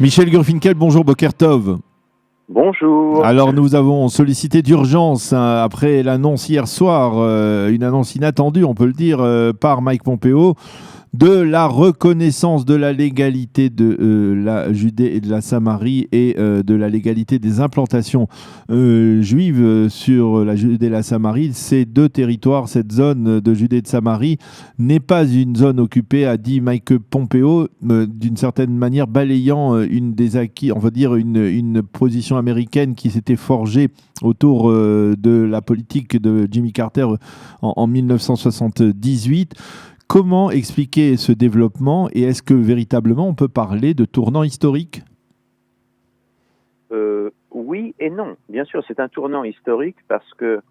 Michel Gurfinkel, bonjour, Boker Tov. Bonjour. Alors nous avons sollicité d'urgence après l'annonce hier soir, une annonce inattendue, on peut le dire, par Mike Pompeo, de la reconnaissance de la légalité de la Judée et de la Samarie et de la légalité des implantations juives sur la Judée et la Samarie. Ces deux territoires, cette zone de Judée et de Samarie, n'est pas une zone occupée, a dit Mike Pompeo, d'une certaine manière balayant une des acquis, on va dire une position américaine qui s'était forgée autour de la politique de Jimmy Carter en 1978. Comment expliquer ce développement et est-ce que véritablement on peut parler de tournant historique ? Oui et non. Bien sûr, c'est un tournant historique parce que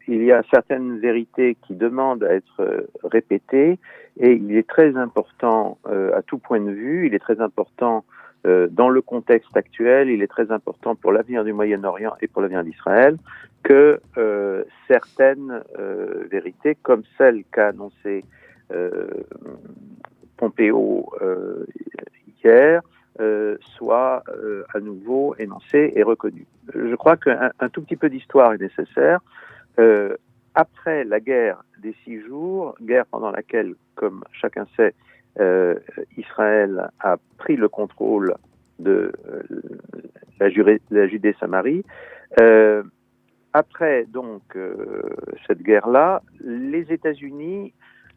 il y a certaines vérités qui demandent à être répétées et il est très important à tout point de vue, il est très important dans le contexte actuel, il est très important pour l'avenir du Moyen-Orient et pour l'avenir d'Israël que certaines vérités, comme celle qu'a annoncée Pompeo hier, soit à nouveau énoncée et reconnue. Je crois qu'un tout petit peu d'histoire est nécessaire. Après la guerre des 6 jours, guerre pendant laquelle, comme chacun sait, Israël a pris le contrôle de la Judée-Samarie, après donc cette guerre-là, les États-Unis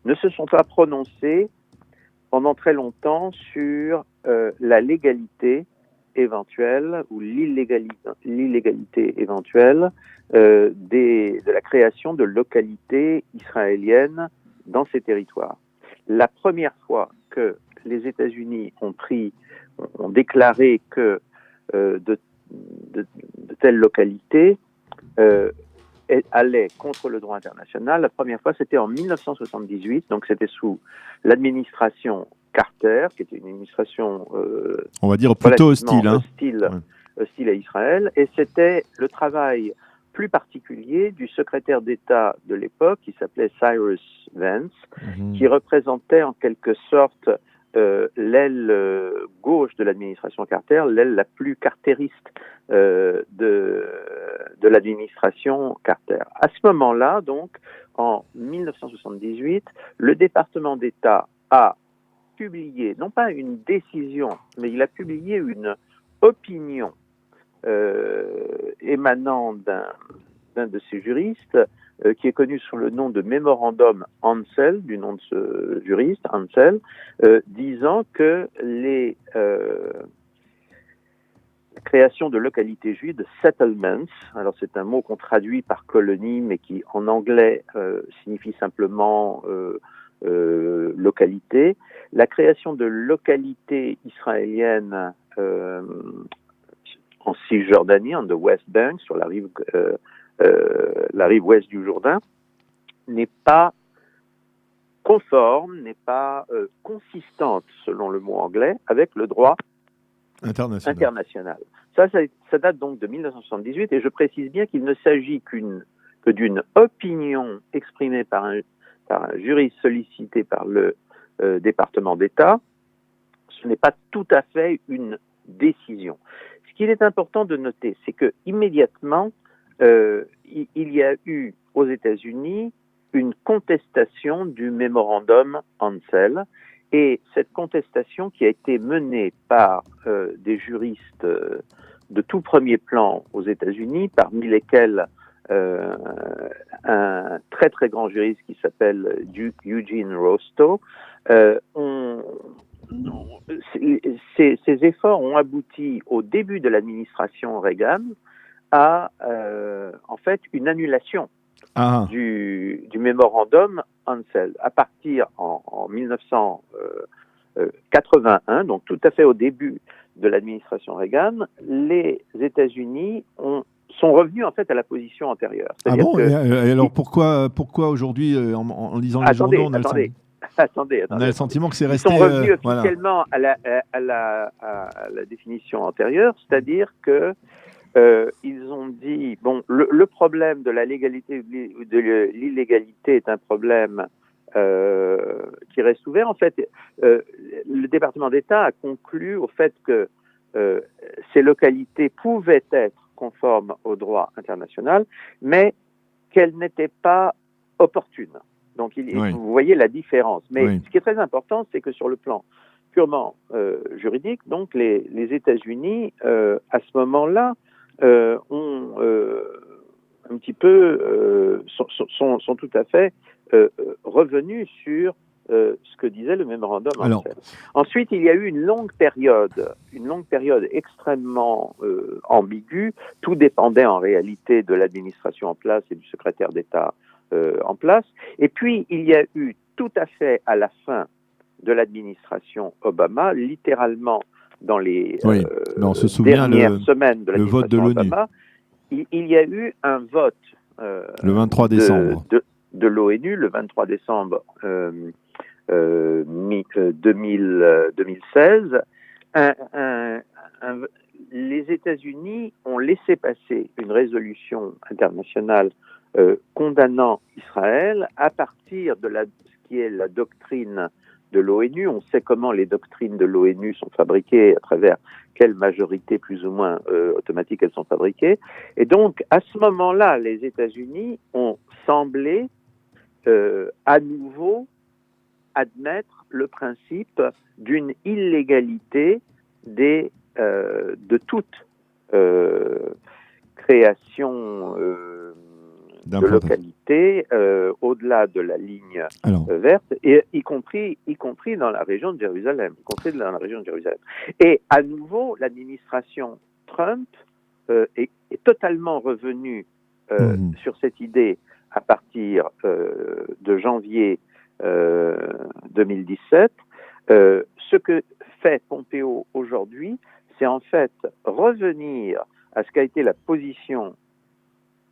ne se sont pas prononcés pendant très longtemps sur la légalité éventuelle ou l'illégalité éventuelle de la création de localités israéliennes dans ces territoires. La première fois que les États-Unis ont déclaré que de telles localités allait contre le droit international. La première fois, c'était en 1978, donc c'était sous l'administration Carter, qui était une administration on va dire plutôt hostile, hostile à Israël, et c'était le travail plus particulier du secrétaire d'État de l'époque, qui s'appelait Cyrus Vance, qui représentait en quelque sorte l'aile gauche de l'administration Carter, l'aile la plus cartériste de l'administration Carter. À ce moment-là, donc, en 1978, le département d'État a publié, non pas une décision, mais il a publié une opinion émanant d'un de ses juristes, qui est connu sous le nom de Mémorandum Ansel, du nom de ce juriste, Ansel, disant que les créations de localités juives, de settlements, alors c'est un mot qu'on traduit par colonie, mais qui en anglais signifie simplement localité, la création de localités israéliennes en Cisjordanie, en the West Bank, sur la rive ouest du Jourdain, n'est pas conforme, n'est pas consistante, selon le mot anglais, avec le droit international. Ça date donc de 1978, et je précise bien qu'il ne s'agit que d'une opinion exprimée par un juriste sollicité par le département d'État. Ce n'est pas tout à fait une décision. Ce qu'il est important de noter, c'est que immédiatement, il y a eu aux États-Unis une contestation du mémorandum Ansel, et cette contestation qui a été menée par des juristes de tout premier plan aux États-Unis, parmi lesquels un très très grand juriste qui s'appelle Eugene Rostow. Ces efforts ont abouti au début de l'administration Reagan à en fait une annulation du mémorandum Ansel. À partir en 1981, donc tout à fait au début de l'administration Reagan, les États-Unis sont revenus en fait à la position antérieure. Ah bon ? Et alors pourquoi aujourd'hui, en lisant les journaux, on a le sentiment que c'est resté... Ils sont revenus officiellement à la définition antérieure, c'est-à-dire que ils ont dit, bon, le problème de la légalité ou de l'illégalité est un problème qui reste ouvert. En fait, le département d'État a conclu au fait que ces localités pouvaient être conformes au droit international, mais qu'elles n'étaient pas opportunes. Donc, vous voyez la différence. Mais ce qui est très important, c'est que sur le plan purement juridique, donc les États-Unis, à ce moment-là, ont un petit peu sont tout à fait revenus sur ce que disait le mémorandum. Ensuite, il y a eu une longue période extrêmement ambiguë. Tout dépendait en réalité de l'administration en place et du secrétaire d'État en place. Et puis, il y a eu tout à fait à la fin de l'administration Obama, littéralement dans les dernières semaines de l'administration Obama, il y a eu un vote le 23 décembre de l'ONU, le 23 décembre 2016. Les États-Unis ont laissé passer une résolution internationale condamnant Israël à partir de ce qui est la doctrine de l'ONU. On sait comment les doctrines de l'ONU sont fabriquées, à travers quelle majorité plus ou moins automatique elles sont fabriquées. Et donc, à ce moment-là, les États-Unis ont semblé à nouveau admettre le principe d'une illégalité de toute création de localité au-delà de la ligne verte, et y compris dans la région de Jérusalem, Et à nouveau, l'administration Trump est totalement revenue sur cette idée à partir de janvier 2017. Ce que fait Pompeo aujourd'hui, c'est en fait revenir à ce qu'a été la position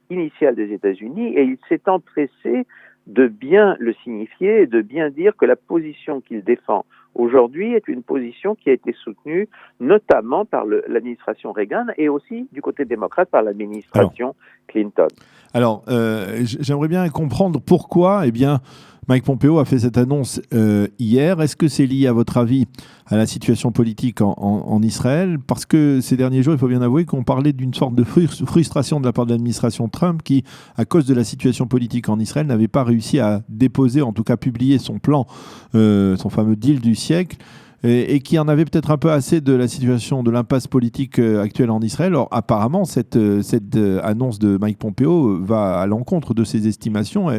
initiale des États-Unis, et il s'est empressé de bien le signifier et de bien dire que la position qu'il défend aujourd'hui est une position qui a été soutenue notamment par l'administration Reagan et aussi du côté démocrate par l'administration Clinton. Alors, j'aimerais bien comprendre pourquoi Mike Pompeo a fait cette annonce hier. Est-ce que c'est lié, à votre avis, à la situation politique en Israël? Parce que ces derniers jours, il faut bien avouer qu'on parlait d'une sorte de frustration de la part de l'administration Trump qui, à cause de la situation politique en Israël, n'avait pas réussi à déposer, en tout cas publier son plan, son fameux deal du siècle, et qui en avait peut-être un peu assez de la situation, de l'impasse politique actuelle en Israël. Alors apparemment, cette annonce de Mike Pompeo va à l'encontre de ces estimations.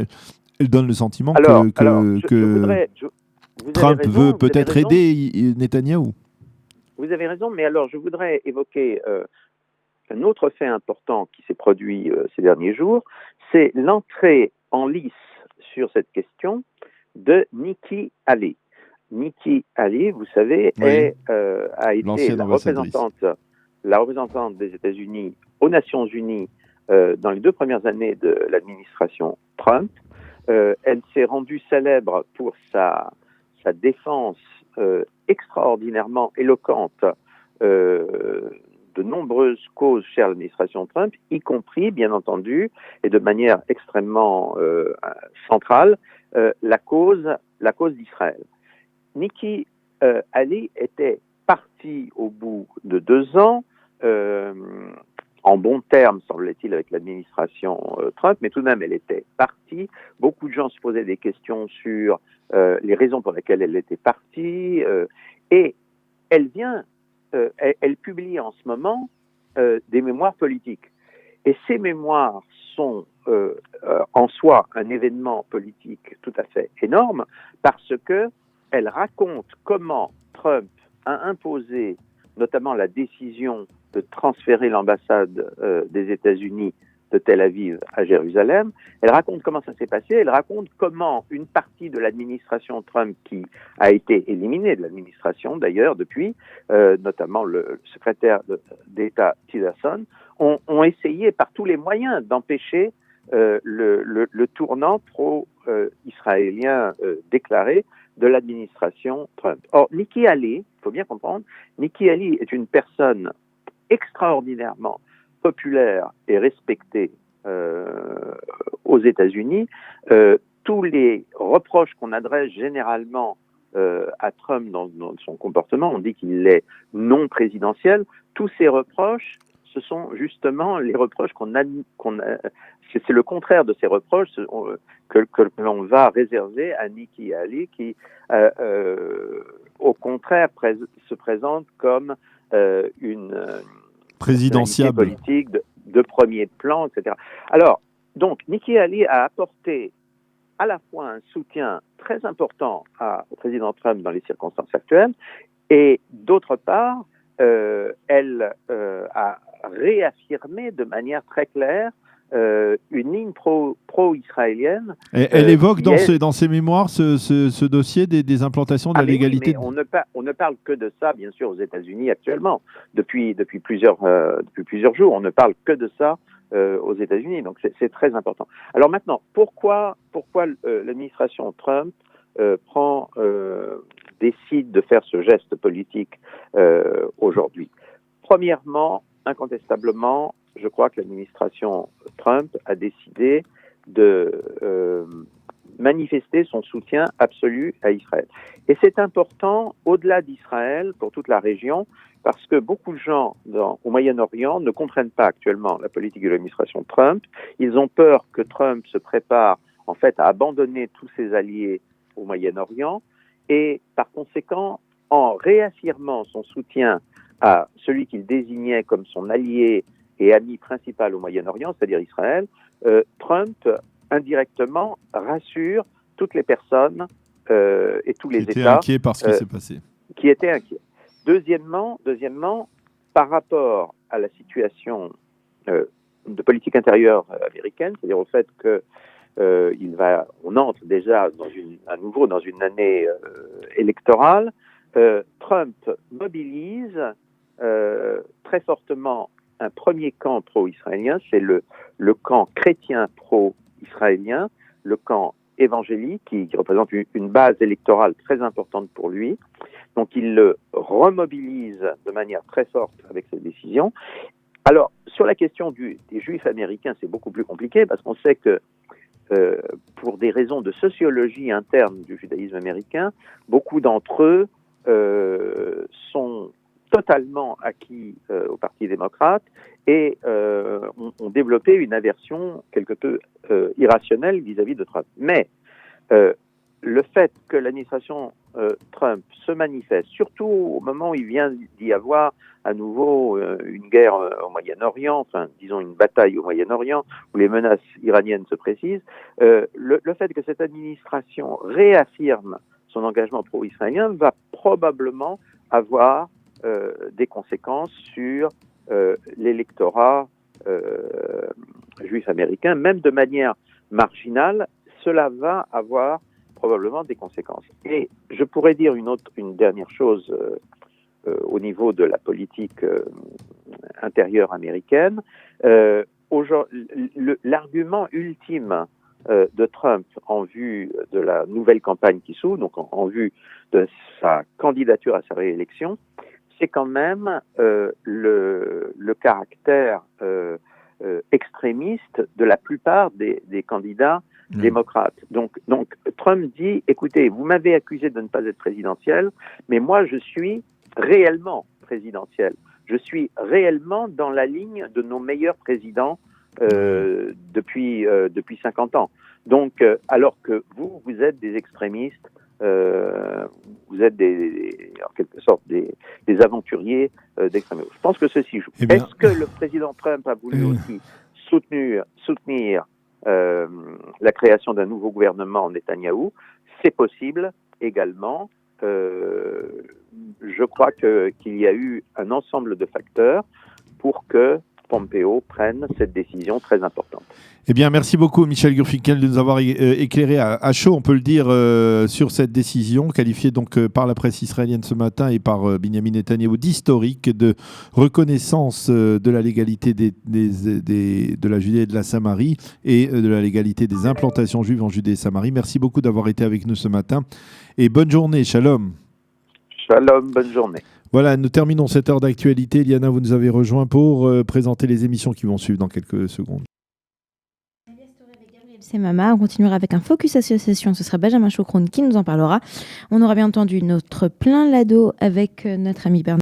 Elle donne le sentiment que Trump veut peut-être aider Netanyahou. Vous avez raison, mais alors je voudrais évoquer un autre fait important qui s'est produit ces derniers jours, c'est l'entrée en lice sur cette question de Nikki Haley. Nikki Haley, vous savez, a été la représentante des États-Unis aux Nations Unies dans les 2 premières années de l'administration Trump. Elle s'est rendue célèbre pour sa défense extraordinairement éloquente de nombreuses causes chères à l'administration Trump, y compris, bien entendu, et de manière extrêmement centrale, la cause d'Israël. Nikki Haley était partie au bout de 2 ans, en bons termes, semble-t-il, avec l'administration Trump, mais tout de même, elle était partie. Beaucoup de gens se posaient des questions sur les raisons pour lesquelles elle était partie, et elle publie en ce moment des mémoires politiques. Et ces mémoires sont en soi un événement politique tout à fait énorme, parce que elle raconte comment Trump a imposé notamment la décision de transférer l'ambassade des États-Unis de Tel Aviv à Jérusalem. Elle raconte comment ça s'est passé. Elle raconte comment une partie de l'administration Trump, qui a été éliminée de l'administration d'ailleurs depuis, notamment le secrétaire d'État Tillerson, ont essayé par tous les moyens d'empêcher le tournant pro-israélien déclaré de l'administration Trump. Or, Nikki Haley, il faut bien comprendre, Nikki Haley est une personne extraordinairement populaire et respectée aux États-Unis, tous les reproches qu'on adresse généralement à Trump dans son comportement, on dit qu'il est non présidentiel. Tous ces reproches, ce sont justement les reproches c'est le contraire de ces reproches que l'on va réserver à Nikki Haley, qui, au contraire, se présente comme une présidentiable politique de premier plan, etc. Alors, donc, Nikki Haley a apporté à la fois un soutien très important au président Trump dans les circonstances actuelles, et d'autre part, elle a réaffirmé de manière très claire une ligne pro-israélienne. Elle évoque dans ses mémoires ce dossier des implantations de la légalité. Oui, mais on ne parle que de ça, bien sûr, aux États-Unis actuellement. Depuis plusieurs jours, on ne parle que de ça aux États-Unis. Donc c'est très important. Alors maintenant, pourquoi l'administration Trump décide de faire ce geste politique aujourd'hui? Premièrement, incontestablement, je crois que l'administration Trump a décidé de manifester son soutien absolu à Israël. Et c'est important, au-delà d'Israël, pour toute la région, parce que beaucoup de gens au Moyen-Orient ne comprennent pas actuellement la politique de l'administration Trump. Ils ont peur que Trump se prépare, en fait, à abandonner tous ses alliés au Moyen-Orient, et par conséquent, en réaffirmant son soutien à celui qu'il désignait comme son allié et ami principal au Moyen-Orient, c'est-à-dire Israël, Trump, indirectement, rassure toutes les personnes et tous les États qui étaient inquiets par ce qui s'est passé. Qui étaient inquiets. Deuxièmement, par rapport à la situation de politique intérieure américaine, c'est-à-dire au fait que on entre déjà à nouveau dans une année électorale, Trump mobilise très fortement un premier camp pro-israélien, c'est le camp chrétien pro-israélien, le camp évangélique qui représente une base électorale très importante pour lui. Donc il le remobilise de manière très forte avec cette décision. Alors, sur la question des Juifs américains, c'est beaucoup plus compliqué parce qu'on sait que pour des raisons de sociologie interne du judaïsme américain, beaucoup d'entre eux sont totalement acquis au Parti démocrate et ont développé une aversion quelque peu irrationnelle vis-à-vis de Trump. Mais le fait que l'administration Trump se manifeste, surtout au moment où il vient d'y avoir à nouveau une guerre au Moyen-Orient, enfin disons une bataille au Moyen-Orient, où les menaces iraniennes se précisent, le fait que cette administration réaffirme son engagement pro-israélien va probablement avoir des conséquences sur l'électorat juif américain, même de manière marginale, cela va avoir probablement des conséquences. Et je pourrais dire une dernière chose au niveau de la politique intérieure américaine. L'argument ultime de Trump en vue de la nouvelle campagne qui s'ouvre, donc en vue de sa candidature à sa réélection, c'est quand même le caractère extrémiste de la plupart des candidats démocrates. Donc Trump dit, écoutez, vous m'avez accusé de ne pas être présidentiel, mais moi je suis réellement présidentiel. Je suis réellement dans la ligne de nos meilleurs présidents depuis 50 ans. Donc, alors que vous êtes des extrémistes, vous êtes en quelque sorte des aventuriers d'extrême gauche. Je pense que ceci joue. Est-ce que le président Trump a voulu aussi soutenir la création d'un nouveau gouvernement en Netanyahou? C'est possible également. Je crois qu'il y a eu un ensemble de facteurs pour que Pompeo prenne cette décision très importante. Eh bien, merci beaucoup, Michel Gurfinkel, de nous avoir éclairé à chaud, on peut le dire, sur cette décision, qualifiée donc par la presse israélienne ce matin et par Benjamin Netanyahou d'historique, de reconnaissance de la légalité de la Judée et de la Samarie et de la légalité des implantations juives en Judée et Samarie. Merci beaucoup d'avoir été avec nous ce matin et bonne journée. Shalom. Shalom, bonne journée. Voilà, nous terminons cette heure d'actualité. Liana, vous nous avez rejoint pour présenter les émissions qui vont suivre dans quelques secondes. C'est Mama. On continuera avec un focus association. Ce sera Benjamin Chocroun qui nous en parlera. On aura bien entendu notre plein Lado avec notre ami Bernard